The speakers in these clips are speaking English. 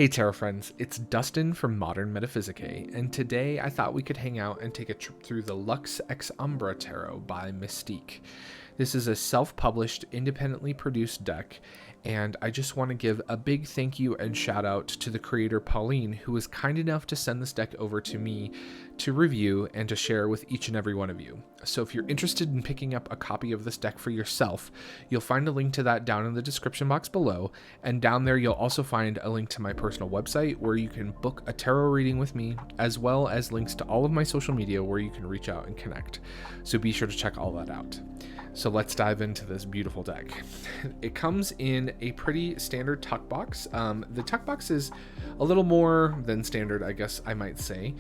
Hey Tarot friends, it's Dustin from Modern Metaphysicae, and today I thought we could hang out and take a trip through the Lux Ex Umbra Tarot by Mystiic. This is a self-published, independently produced deck, and I just want to give a big thank you and shout out to the creator Pauline, who was kind enough to send this deck over to me to review and to share with each and every one of you. So if you're interested in picking up a copy of this deck for yourself, you'll find a link to that down in the description box below, and down there you'll also find a link to my personal website where you can book a tarot reading with me, as well as links to all of my social media where you can reach out and connect. So be sure to check all that out. So let's dive into this beautiful deck. It comes in a pretty standard tuck box. The tuck box is a little more than standard, I guess I might say.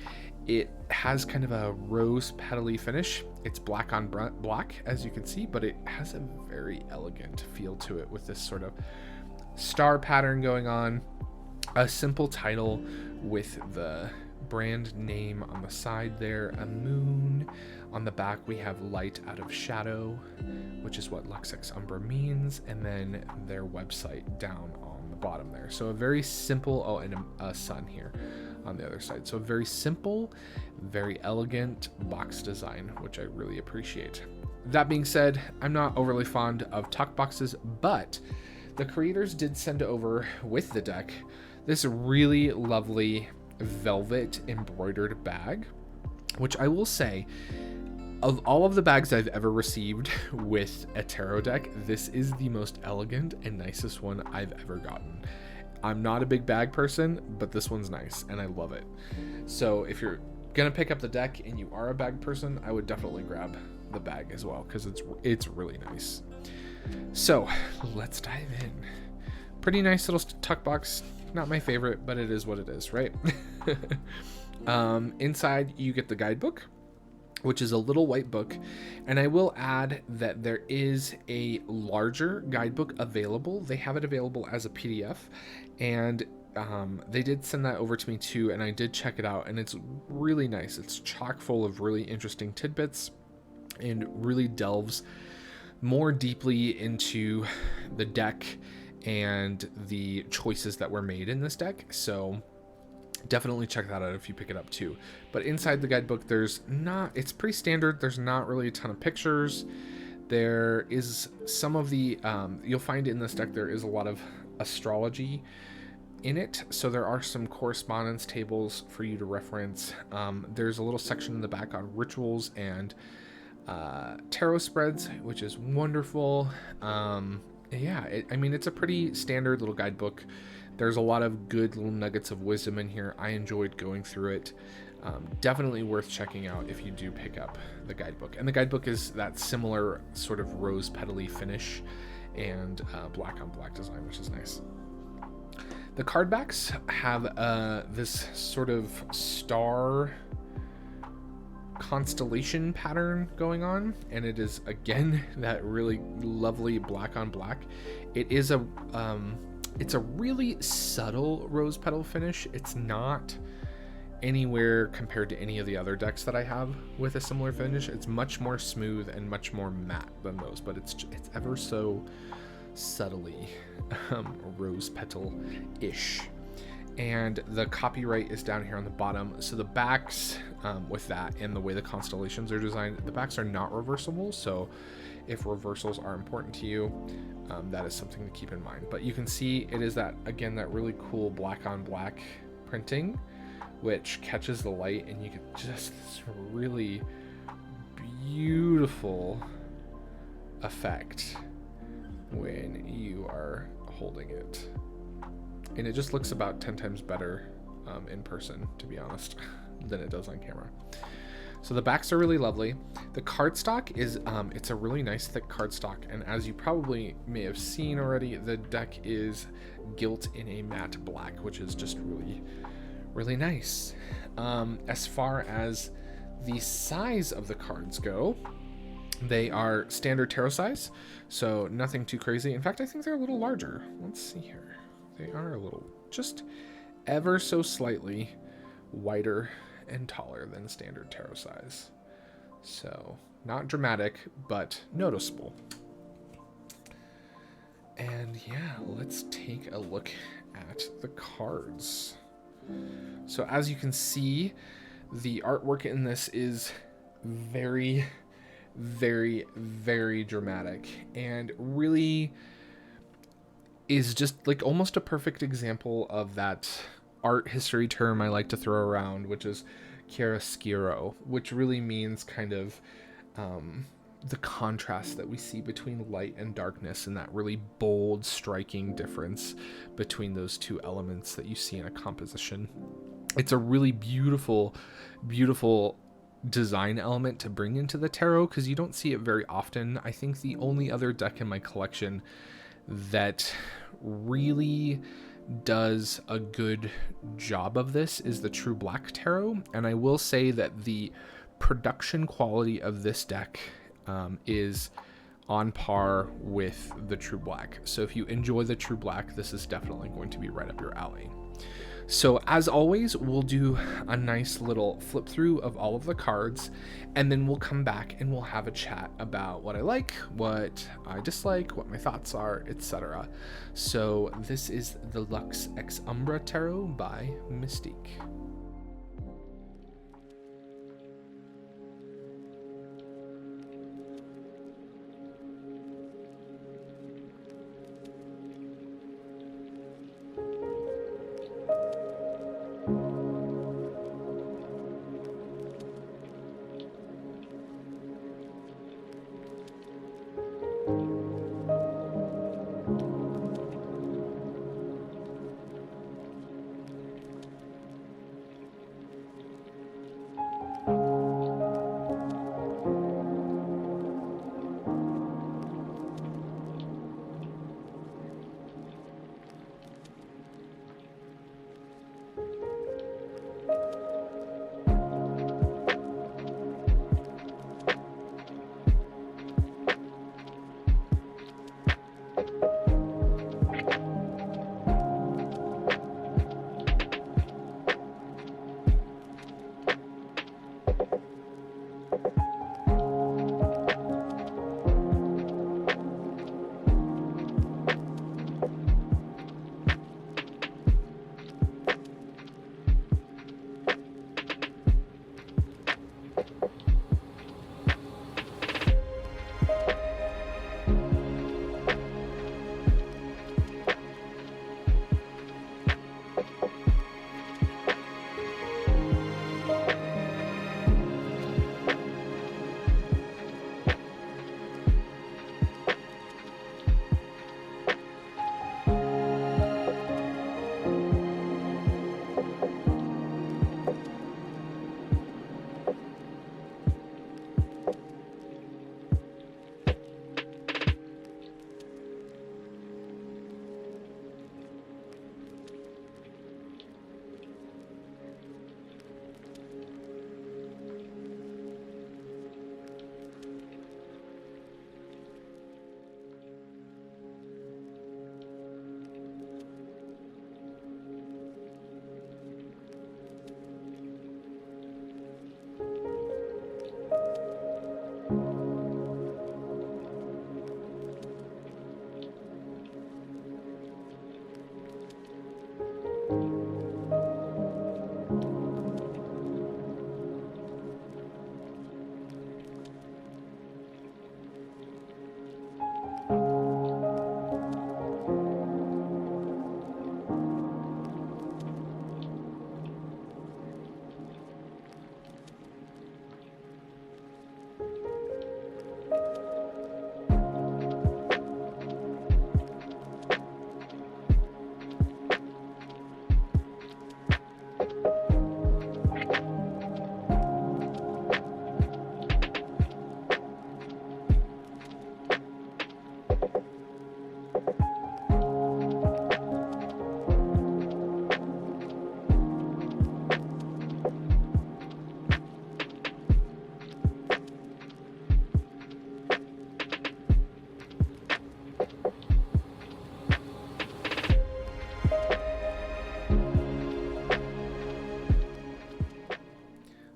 It has kind of a rose petally finish. It's black on black, as you can see, but it has a very elegant feel to it with this sort of star pattern going on. A simple title with the brand name on the side there, a moon. On the back we have light out of shadow, which is what Lux Ex Umbra means, and then their website down on the bottom there. So a very simple, oh, and a sun here on the other side. So a very simple, very elegant box design, which I really appreciate. That being said, I'm not overly fond of tuck boxes, but the creators did send over with the deck this really lovely velvet embroidered bag, which I will say, of all of the bags I've ever received with a tarot deck, this is the most elegant and nicest one I've ever gotten. I'm not a big bag person, but this one's nice and I love it. So if you're gonna pick up the deck and you are a bag person, I would definitely grab the bag as well, because it's really nice. So let's dive in. Pretty nice little tuck box. Not my favorite, but it is what it is, right? Inside you get the guidebook, which is a little white book, and I will add that there is a larger guidebook available. They have it available as a PDF, and they did send that over to me too, and I did check it out, and it's really nice. It's chock full of really interesting tidbits and really delves more deeply into the deck and the choices that were made in this deck. So definitely check that out if you pick it up too. But inside the guidebook, it's pretty standard. There's not really a ton of pictures. There is some of the, you'll find in this deck, there is a lot of astrology in it. So there are some correspondence tables for you to reference. There's a little section in the back on rituals and tarot spreads, which is wonderful. Yeah, I mean, it's a pretty standard little guidebook. There's a lot of good little nuggets of wisdom in here. I enjoyed going through it. Definitely worth checking out if you do pick up the guidebook. And the guidebook is that similar sort of rose petally finish and black on black design, which is nice. The card backs have this sort of star constellation pattern going on, and it is again that really lovely black on black. It is it's a really subtle rose petal finish. It's not anywhere compared to any of the other decks that I have with a similar finish. It's much more smooth and much more matte than those, but it's ever so subtly rose petal ish. And the copyright is down here on the bottom. So the backs, with that and the way the constellations are designed, the backs are not reversible. So if reversals are important to you, that is something to keep in mind. But you can see it is that, again, that really cool black on black printing, which catches the light, and you get just this really beautiful effect when you are holding it. And it just looks about 10 times better in person, to be honest, than it does on camera. So the backs are really lovely. The cardstock is, it's a really nice thick cardstock. And as you probably may have seen already, the deck is gilt in a matte black, which is just really, really nice. As far as the size of the cards go, they are standard tarot size, so nothing too crazy. In fact, I think they're a little larger. Let's see here. They are a little, just ever so slightly wider and taller than standard tarot size. So not dramatic, but noticeable. And yeah, let's take a look at the cards. So as you can see, the artwork in this is very, very, very dramatic, and really is just like almost a perfect example of that art history term I like to throw around, which is chiaroscuro, which really means kind of the contrast that we see between light and darkness, and that really bold, striking difference between those two elements that you see in a composition. It's a really beautiful, beautiful design element to bring into the tarot, because you don't see it very often. I think the only other deck in my collection that really does a good job of this is the True Black Tarot, and I will say that the production quality of this deck is on par with the True Black. So if you enjoy the True Black, this is definitely going to be right up your alley. So as always, we'll do a nice little flip through of all of the cards, and then we'll come back and we'll have a chat about what I like, what I dislike, what my thoughts are, etc. So this is the Lux Ex Umbra Tarot by Mystiic.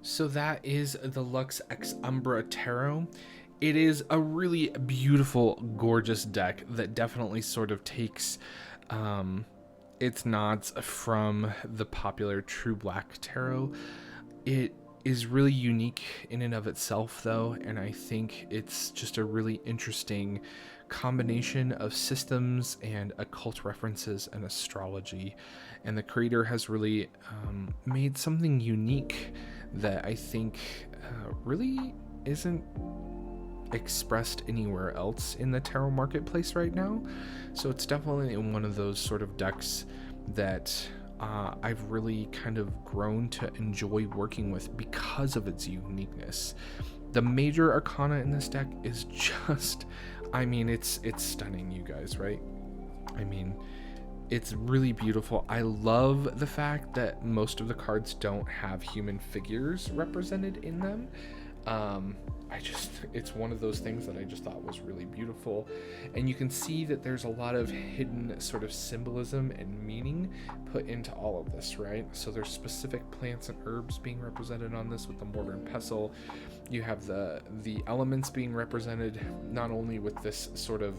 So that is the Lux Ex Umbra Tarot. It is a really beautiful, gorgeous deck that definitely sort of takes It's not from the popular True Black Tarot. It is really unique in and of itself, though, and I think it's just a really interesting combination of systems and occult references and astrology. And the creator has really made something unique that I think really isn't expressed anywhere else in the tarot marketplace right now. So it's definitely one of those sort of decks that I've really kind of grown to enjoy working with because of its uniqueness. The major arcana in this deck is just, I mean, it's stunning, you guys, right? I mean, it's really beautiful. I love the fact that most of the cards don't have human figures represented in them. It's one of those things that I just thought was really beautiful. And you can see that there's a lot of hidden sort of symbolism and meaning put into all of this, right? So there's specific plants and herbs being represented on this with the mortar and pestle. You have the elements being represented not only with this sort of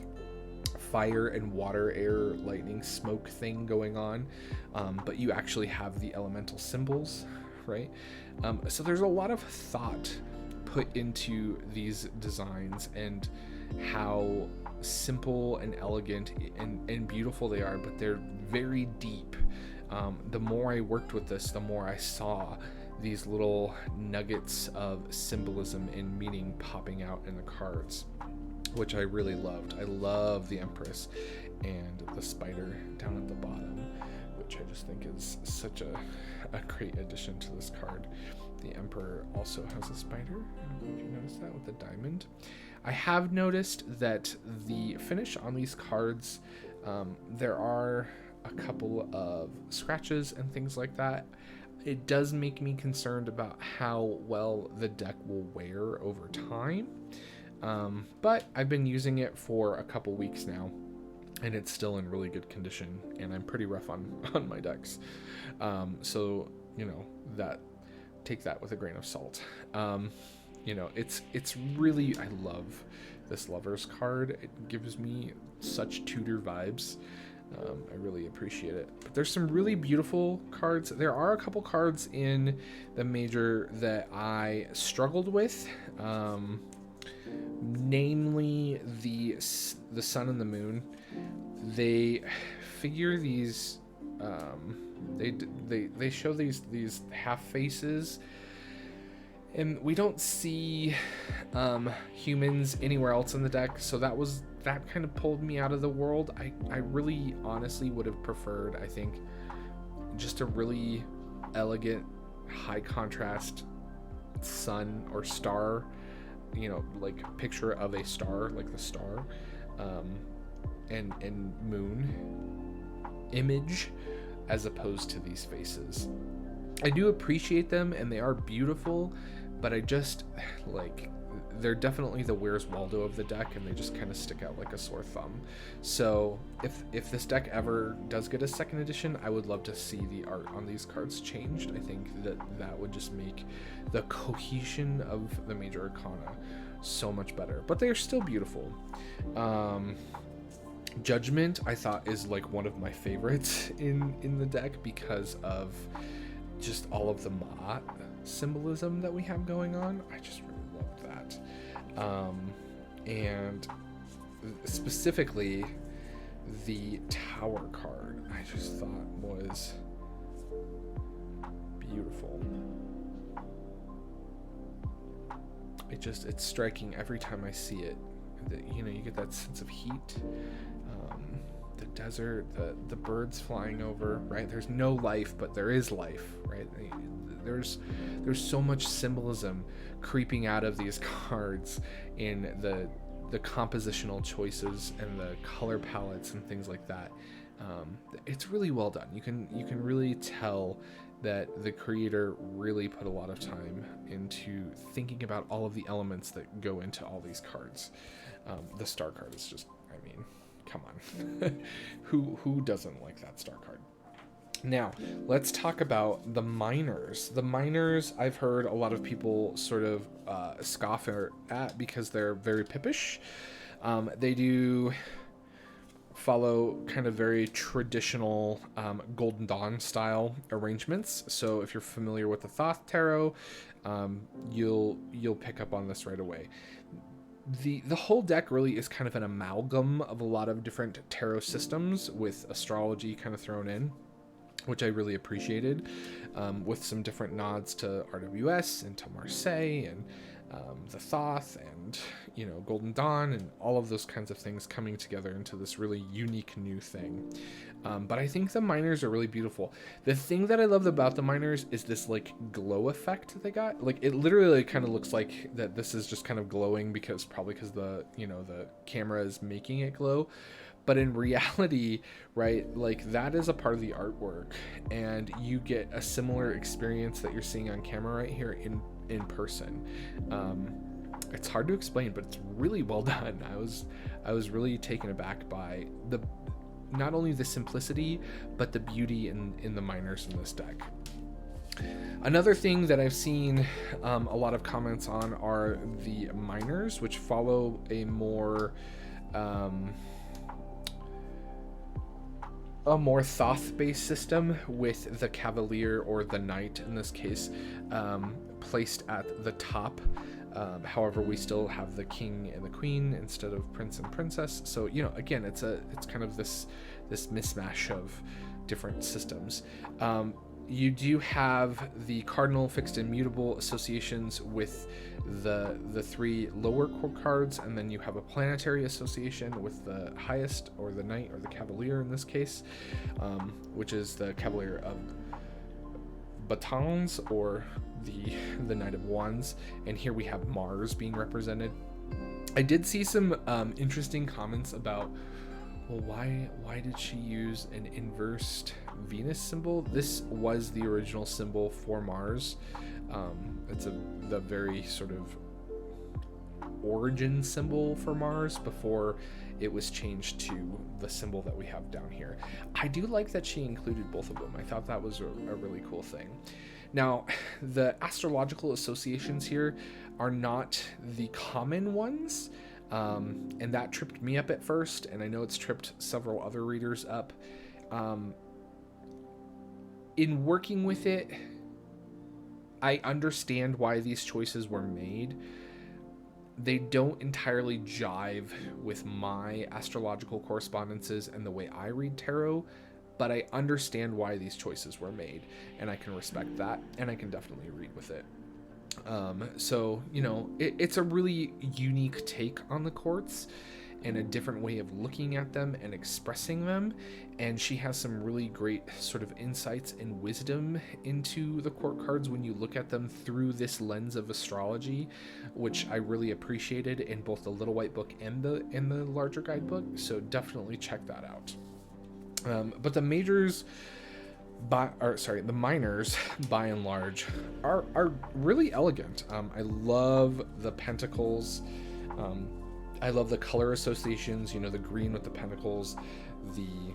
fire and water, air, lightning, smoke thing going on, but you actually have the elemental symbols, right? So there's a lot of thought put into these designs and how simple and elegant and beautiful they are, but they're very deep. The more I worked with this, the more I saw these little nuggets of symbolism and meaning popping out in the cards, which I really loved. I love the Empress and the spider down at the bottom, which I just think is such a great addition to this card. The Emperor also has a spider. I don't know if you noticed that with the diamond. I have noticed that the finish on these cards, there are a couple of scratches and things like that. It does make me concerned about how well the deck will wear over time. But I've been using it for a couple weeks now, and it's still in really good condition, and I'm pretty rough on my decks. So, you know, that take that with a grain of salt. You know, it's really, I love this Lovers card. It gives me such Tudor vibes. I really appreciate it. But there's some really beautiful cards. There are a couple cards in the major that I struggled with. Namely the sun and the moon. They figure these they show these half faces, and we don't see humans anywhere else in the deck, so that kind of pulled me out of the world. I really honestly would have preferred, I think, just a really elegant high contrast sun or star, you know, like picture of a star, like the star, and moon image, as opposed to these faces. I do appreciate them and they are beautiful, but I just like, they're definitely the Where's Waldo of the deck, and they just kind of stick out like a sore thumb. So if this deck ever does get a second edition, I would love to see the art on these cards changed. I think that would just make the cohesion of the major arcana so much better, but they're still beautiful. Judgment, I thought, is like one of my favorites in the deck because of just all of the Ma'at symbolism that we have going on. I just really loved that. And specifically the Tower card, I just thought was beautiful. It's striking every time I see it. You know, you get that sense of heat, the desert, the birds flying over, right? There's no life, but there is life, right? There's so much symbolism creeping out of these cards in the compositional choices and the color palettes and things like that. It's really well done. You can really tell that the creator really put a lot of time into thinking about all of the elements that go into all these cards. The star card is just, I mean, come on. Who doesn't like that star card? Now, let's talk about the minors. The minors, I've heard a lot of people sort of scoff at because they're very pippish. They do follow kind of very traditional Golden Dawn style arrangements. So if you're familiar with the Thoth tarot, you'll pick up on this right away. The whole deck really is kind of an amalgam of a lot of different tarot systems with astrology kind of thrown in, which I really appreciated, with some different nods to RWS and to Marseille and the Thoth and, you know, Golden Dawn and all of those kinds of things coming together into this really unique new thing. But I think the minors are really beautiful. The thing that I loved about the minors is this like glow effect that they got. Like it literally kind of looks like that this is just kind of glowing because the, you know, the camera is making it glow. But in reality, right, like that is a part of the artwork, and you get a similar experience that you're seeing on camera right here in person. It's hard to explain, but it's really well done. I was really taken aback by the not only the simplicity but the beauty in the minors in this deck. Another thing that I've seen a lot of comments on are the minors, which follow a more Thoth-based system, with the Cavalier, or the Knight in this case, placed at the top. However, we still have the King and the Queen instead of Prince and Princess. So, you know, again, it's kind of this mismatch of different systems. You do have the cardinal, fixed, and mutable associations with the three lower cards, and then you have a planetary association with the highest, or the Knight, or the Cavalier in this case, which is the Cavalier of Batons, or the Knight of Wands. And here we have Mars being represented. I did see some interesting comments about, well, why did she use an inversed Venus symbol? This was the original symbol for Mars. It's the very sort of origin symbol for Mars before it was changed to the symbol that we have down here. I do like that she included both of them. I thought that was a really cool thing. Now, the astrological associations here are not the common ones. And that tripped me up at first, and I know it's tripped several other readers up. In working with it, I understand why these choices were made. They don't entirely jive with my astrological correspondences and the way I read tarot, but I understand why these choices were made, and I can respect that, and I can definitely read with it. So, you know, it's a really unique take on the quartz and a different way of looking at them and expressing them. And she has some really great sort of insights and wisdom into the court cards when you look at them through this lens of astrology, which I really appreciated in both the Little White Book and the larger guidebook. So definitely check that out. But the minors, by and large, are really elegant. I love the pentacles. I love the color associations, you know, the green with the pentacles, the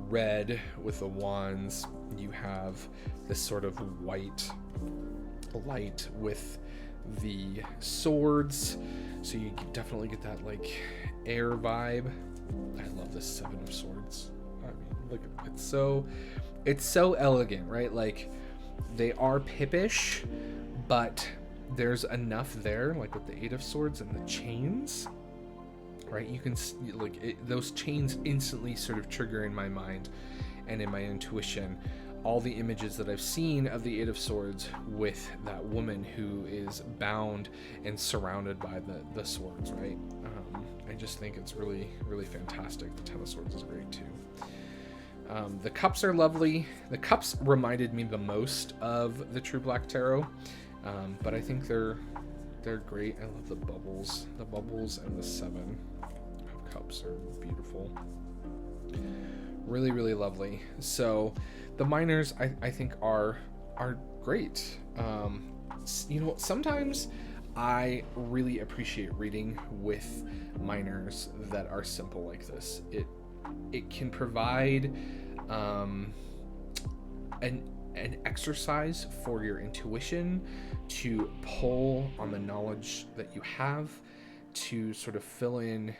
red with the wands. You have this sort of white light with the swords. So you definitely get that like air vibe. I love this Seven of Swords. I mean, look at it. It's so elegant, right? Like, they are pippish, but there's enough there, like with the Eight of Swords and the chains, right? You can, like, those chains instantly sort of trigger in my mind and in my intuition all the images that I've seen of the Eight of Swords with that woman who is bound and surrounded by the swords, right? I just think it's really, really fantastic. The Ten of Swords is great too. The cups are lovely. The cups reminded me the most of the True Black Tarot, but I think they're great. I love the bubbles. The bubbles and the Seven of Cups are beautiful. Really, really lovely. So the minors, I think are great. You know, sometimes I really appreciate reading with minors that are simple like this. It can provide an exercise for your intuition to pull on the knowledge that you have to sort of fill in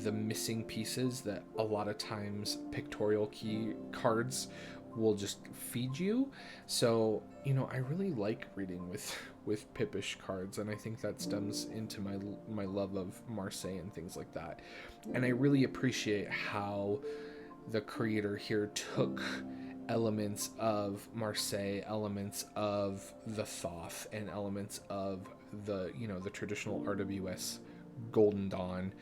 the missing pieces that a lot of times pictorial key cards will just feed you. So, you know, I really like reading with pippish cards, and I think that stems into my love of Marseille and things like that. And I really appreciate how the creator here took elements of Marseille, elements of the Thoth, and elements of the, you know, the traditional RWS Golden Dawn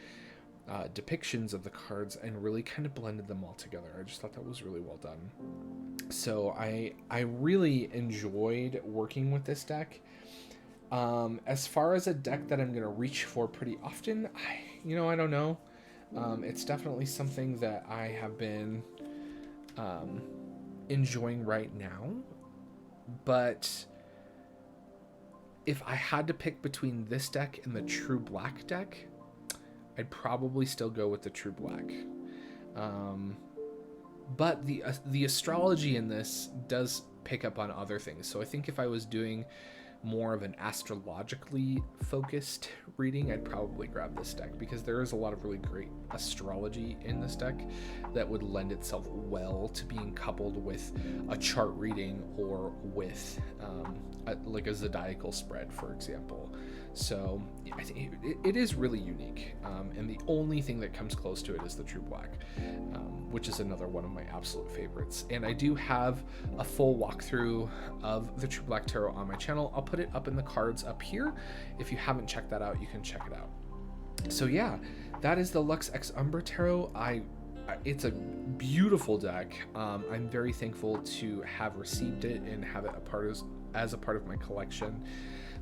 depictions of the cards, and really kind of blended them all together. I just thought that was really well done. So I really enjoyed working with this deck. As far as a deck that I'm going to reach for pretty often, I don't know. It's definitely something that I have been enjoying right now. But if I had to pick between this deck and the True Black deck, I'd probably still go with the True Black. But the astrology in this does pick up on other things. So I think if I was doing more of an astrologically focused reading, I'd probably grab this deck, because there is a lot of really great astrology in this deck that would lend itself well to being coupled with a chart reading, or with like a zodiacal spread, for example. So I think it is really unique, and the only thing that comes close to it is the True Black, which is another one of my absolute favorites. And I do have a full walkthrough of the True Black Tarot on my channel. I'll put it up in the cards up here. If you haven't checked that out, you can check it out. So yeah, that is the Lux Ex Umbra Tarot. It's a beautiful deck. I'm very thankful to have received it and have it as a part of my collection.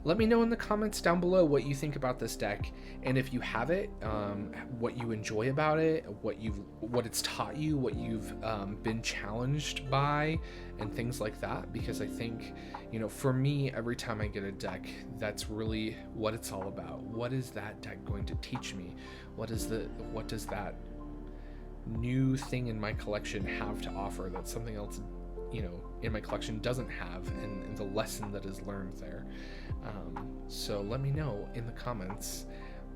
Let me know in the comments down below what you think about this deck, and if you have it, what you enjoy about it, what it's taught you, what you've been challenged by, and things like that. Because I think, you know, for me, every time I get a deck, that's really what it's all about. What is that deck going to teach me? What does that new thing in my collection have to offer that something else, you know, in my collection doesn't have, and the lesson that is learned there. So let me know in the comments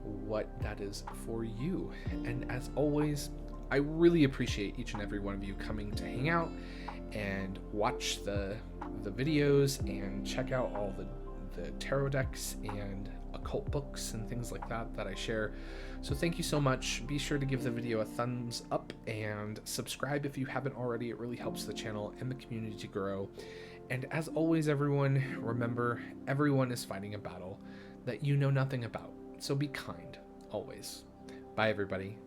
what that is for you. And as always, I really appreciate each and every one of you coming to hang out and watch the videos and check out all the tarot decks and occult books and things like that I share. So thank you so much. Be sure to give the video a thumbs up and subscribe if you haven't already. It really helps the channel and the community to grow. And as always, everyone, remember, everyone is fighting a battle that you know nothing about. So be kind, always. Bye, everybody.